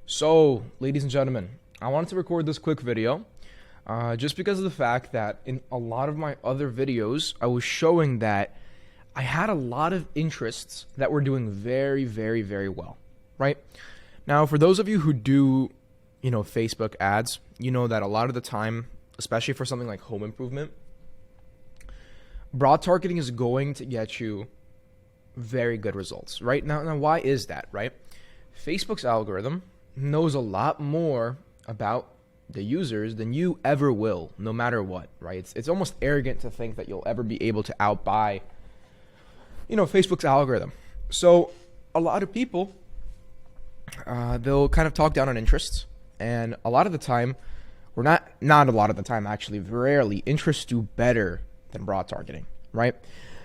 So, ladies and gentlemen, I wanted to record this quick video just because of the fact that in a lot of my other videos, I was showing that I had a lot of interests that were doing very, very, very well, right? Now, for those of you who do, Facebook ads, you know that a lot of the time, especially for something like home improvement, broad targeting is going to get you very good results, right? Now, why is that, right? Facebook's algorithm knows a lot more about the users than you ever will, no matter what, right? It's almost arrogant to think that you'll ever be able to outbuy, Facebook's algorithm. So a lot of people, they'll kind of talk down on interests, and a lot of the time, or not a lot of the time, actually, rarely, interests do better than broad targeting, right?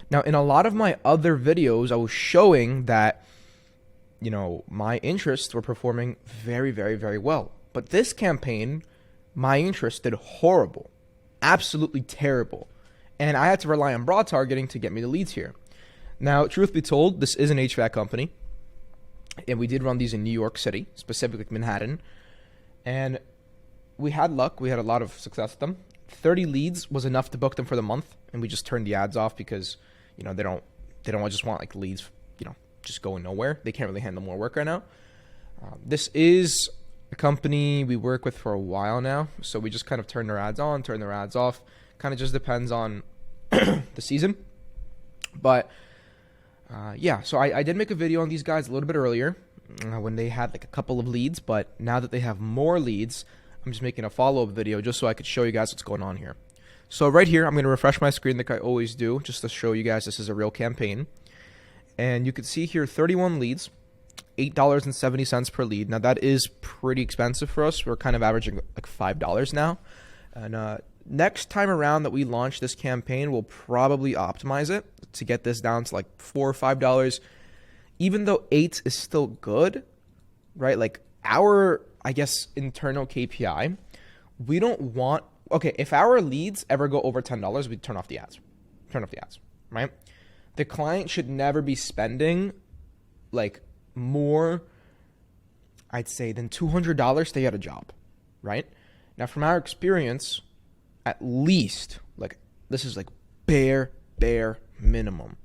Now, in a lot of my other videos, I was showing that my interests were performing very, very, very well. But this campaign, my interests did horrible, absolutely terrible. And I had to rely on broad targeting to get me the leads here. Now, truth be told, this is an HVAC company. And we did run these in New York City, specifically Manhattan. And we had luck. We had a lot of success with them. 30 leads was enough to book them for the month. And we just turned the ads off because, they don't just want like leads, just going nowhere. They can't really handle more work right now. This is a company we work with for a while now, so we just kind of turn their ads on, turn their ads off. Kind of just depends on the season. But so I did make a video on these guys a little bit earlier when they had like a couple of leads, but now that they have more leads, I'm just making a follow-up video just so I could show you guys what's going on here. So right here, I'm going to refresh my screen like I always do, just to show you guys this is a real campaign. And you can see here 31 leads, $8.70 per lead. Now that is pretty expensive for us. We're kind of averaging like $5 now. And next time around that we launch this campaign, we'll probably optimize it to get this down to like $4 or $5. Even though 8 is still good, right? Like our, I guess, internal KPI, we don't want, okay, if our leads ever go over $10, we turn off the ads. Right? The client should never be spending like more, I'd say, than $200 to get a job, right? Now, from our experience, at least, like, this is like bare minimum,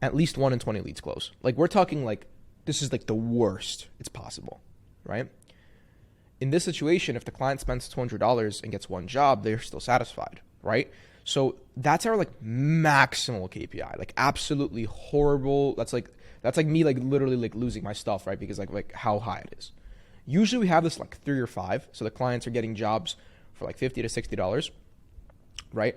at least 1 in 20 leads close. Like, we're talking like, this is like the worst it's possible, right? In this situation, if the client spends $200 and gets one job, they're still satisfied, right? So that's our like maximal KPI, like absolutely horrible. That's like me like literally like losing my stuff, right? Because like how high it is. Usually we have this like 3 or 5. So the clients are getting jobs for like $50 to $60, right?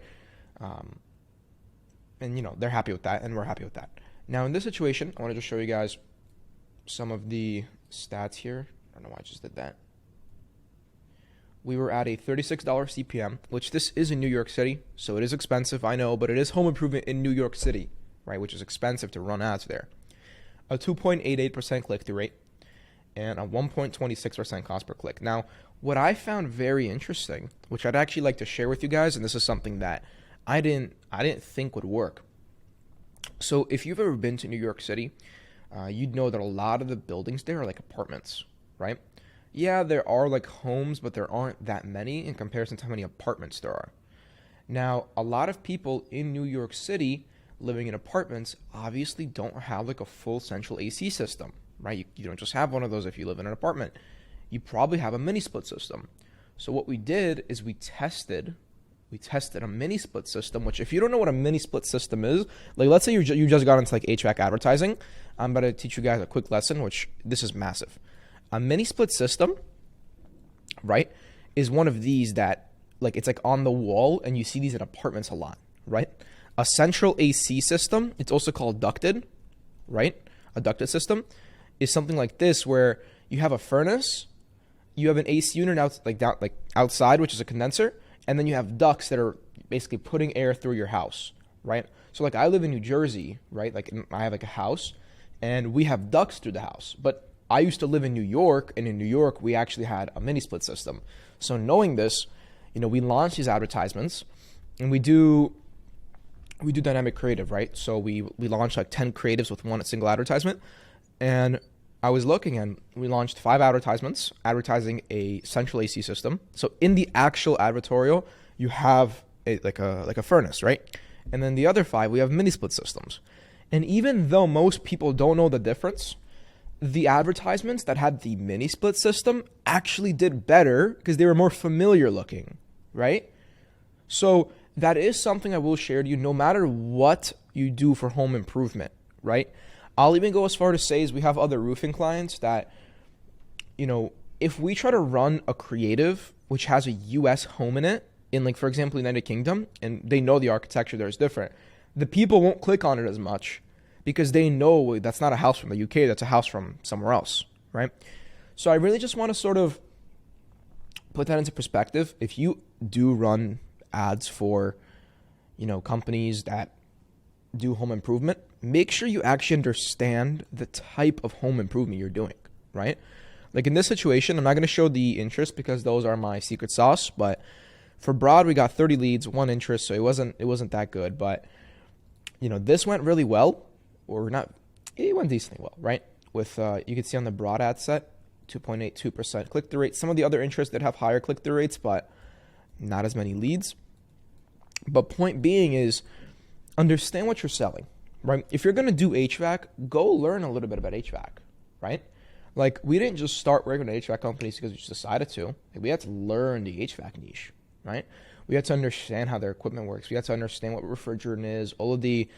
And they're happy with that and we're happy with that. Now in this situation, I want to just show you guys some of the stats here. I don't know why I just did that. We were at a $36 CPM, which this is in New York City, so it is expensive, I know, but it is home improvement in New York City, right, which is expensive to run ads there. A 2.88% click-through rate and a 1.26% cost per click. Now, what I found very interesting, which I'd actually like to share with you guys, and this is something that I didn't think would work. So if you've ever been to New York City, you'd know that a lot of the buildings there are like apartments, right? Yeah, there are like homes, but there aren't that many in comparison to how many apartments there are. Now, a lot of people in New York City living in apartments obviously don't have like a full central AC system, right? You don't just have one of those if you live in an apartment. You probably have a mini split system. So what we did is we tested a mini split system, which if you don't know what a mini split system is, like let's say you just got into like HVAC advertising, I'm about to teach you guys a quick lesson, which this is massive. A mini split system, right, is one of these that, like, it's like on the wall, and you see these in apartments a lot, right? A central AC system, it's also called ducted, right? A ducted system is something like this, where you have a furnace, you have an AC unit outside, which is a condenser, and then you have ducts that are basically putting air through your house, right? So, like, I live in New Jersey, right? Like, I have like a house, and we have ducts through the house, but I used to live in New York, and in New York, we actually had a mini split system. So knowing this, we launched these advertisements, and we do dynamic creative, right? So we launch like 10 creatives with one single advertisement, and I was looking and we launched 5 advertisements advertising a central AC system. So in the actual advertorial, you have like a furnace, right? And then the other 5, we have mini split systems. And even though most people don't know the difference, the advertisements that had the mini split system actually did better because they were more familiar looking, right? So that is something I will share to you no matter what you do for home improvement, right? I'll even go as far to say is we have other roofing clients that, if we try to run a creative which has a US home in it, in like, for example, United Kingdom, and they know the architecture there is different, the people won't click on it as much because they know that's not a house from the UK, that's a house from somewhere else, right? So I really just want to sort of put that into perspective. If you do run ads for, companies that do home improvement, make sure you actually understand the type of home improvement you're doing, right? Like in this situation, I'm not going to show the interest because those are my secret sauce, but for broad, we got 30 leads, 1 interest, so it wasn't that good, but this went really well, or not, it went decently well, right? With, you can see on the broad ad set, 2.82% click-through rate. Some of the other interests did have higher click-through rates, but not as many leads. But point being is, understand what you're selling, right? If you're going to do HVAC, go learn a little bit about HVAC, right? Like, we didn't just start working with HVAC companies because we just decided to. We had to learn the HVAC niche, right? We had to understand how their equipment works. We had to understand what refrigerant is, all of the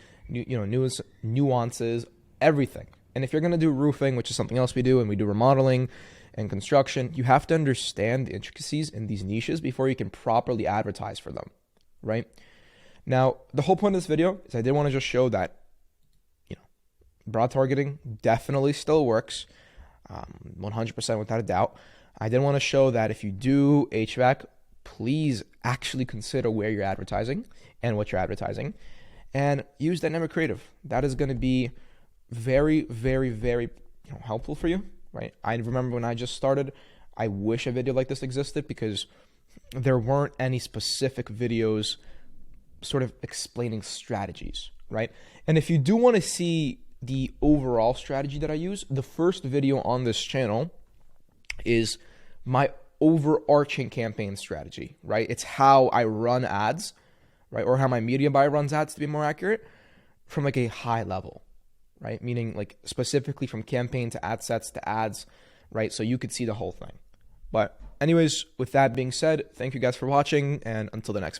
nuances, everything. And if you're going to do roofing, which is something else we do, and we do remodeling and construction, you have to understand the intricacies in these niches before you can properly advertise for them, right? Now, the whole point of this video is I did want to just show that, broad targeting definitely still works, 100% without a doubt. I did want to show that if you do HVAC, please actually consider where you're advertising and what you're advertising, and use dynamic creative. That is going to be very, very, very helpful for you, right? I remember when I just started, I wish a video like this existed because there weren't any specific videos sort of explaining strategies, right? And if you do want to see the overall strategy that I use, the first video on this channel is my overarching campaign strategy, right? It's how I run ads, right? Or how my media buyer runs ads, to be more accurate, from like a high level, right? Meaning like specifically from campaign to ad sets to ads, right? So you could see the whole thing. But anyways, with that being said, thank you guys for watching, and until the next